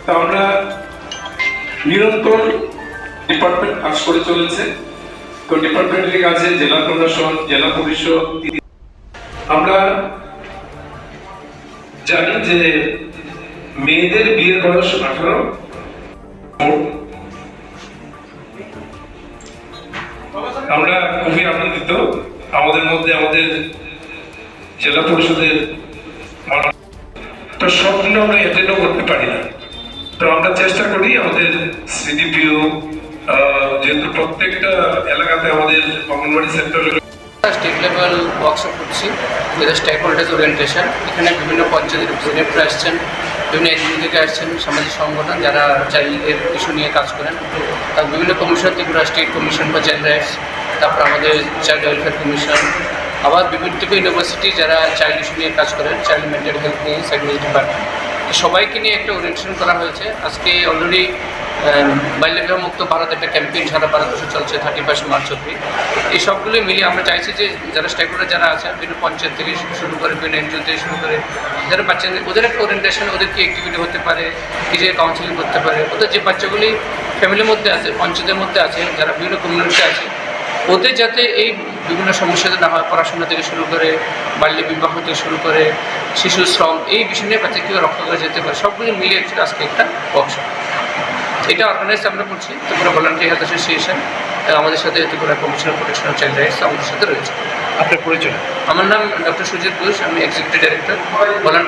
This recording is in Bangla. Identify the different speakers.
Speaker 1: তা আমরা নিরন্তর ডিপার্টমেন্ট কাজ করে চলেছে। তো ডিপার্টমেন্টের কাছে জেলা প্রশাসন, জেলা পরিষদ, আমরা জানি যে মেয়েদের বিয়ের বয়স 18। আমরা খুবই আনন্দিত আমাদের মধ্যে আমাদের জেলা পরিষদের তো সবগুলো আমরা অ্যাটেন্ডও করতে পারি না। তো আমরা চেষ্টা করি আমাদের সিডিপিও যেহেতু প্রত্যেকটা এলাকাতে আমাদের anganwadi sector
Speaker 2: state level workshop করছি উইথ স্টেক হোল্ডার্স ওরিয়েন্টেশন। এখানে বিভিন্ন পঞ্চায়েতের রিপ্রেজেন্টেটিভরা আসছেন, বিভিন্ন এনজিও থেকে আসছেন, সামাজিক সংগঠন যারা চাইল্ডের ইস্যু নিয়ে কাজ করেন, তার বিভিন্ন commission Tripura state commission for child rights, তারপর আমাদের চাইল্ড ওয়েলফেয়ার কমিশন, আবার বিভিন্ন ইউনিভার্সিটি যারা চাইল্ড ইস্যু নিয়ে কাজ করেন, চাইল্ড মেন্টাল হেলথ নিয়ে সাইকোলজি ডিপার্টমেন্ট, সবাইকে নিয়ে একটা ওরিয়েন্টেশন করা হয়েছে। আজকে অলরেডি বাল্যবিবাহ মুক্ত ভারত একটা ক্যাম্পেইন সারা ভারতবর্ষে চলছে 31 মার্চ অব্দি। এই সবগুলোই মিলিয়ে আমরা চাইছি যে যারা স্টেক হোল্ডার যারা আছেন, বিভিন্ন পঞ্চায়েত থেকে শুরু করে বিভিন্ন এনজিও থেকে শুরু করে যারা বাচ্চাদের, ওদের একটা ওরিয়েন্টেশন, ওদের কি অ্যাক্টিভিটি হতে পারে, কি যে কাউন্সিলিং করতে পারে, ওদের যে বাচ্চাগুলি ফ্যামিলির মধ্যে আছে, পঞ্চায়েতের মধ্যে আছে, যারা বিভিন্ন কমিউনিটিতে আছে, ওদের যাতে এই বিভিন্ন সমস্যাতে না হয়, পড়াশোনা থেকে শুরু করে বাল্য বিবাহ থেকে শুরু করে শিশু শ্রম, এই বিষয় নিয়ে বাচ্চা কীভাবে রক্ষা করা যেতে পারে, সবগুলো মিলিয়ে একটু আজকে একটা ওয়ার্কশপ এটা অর্গানাইজ আমরা করছি। ত্রিপুরা ভলান্টারি হেলথ অ্যাসোসিয়েশন আমাদের সাথে, Tripura commission of protection of child rights আমাদের সাথে রয়েছে।
Speaker 1: আপনার পরিচয়?
Speaker 2: আমার নাম ডক্টর সুজিত ঘোষ, আমি এক্সিকিউটিভ ডাইরেক্টর ভলান্টারি।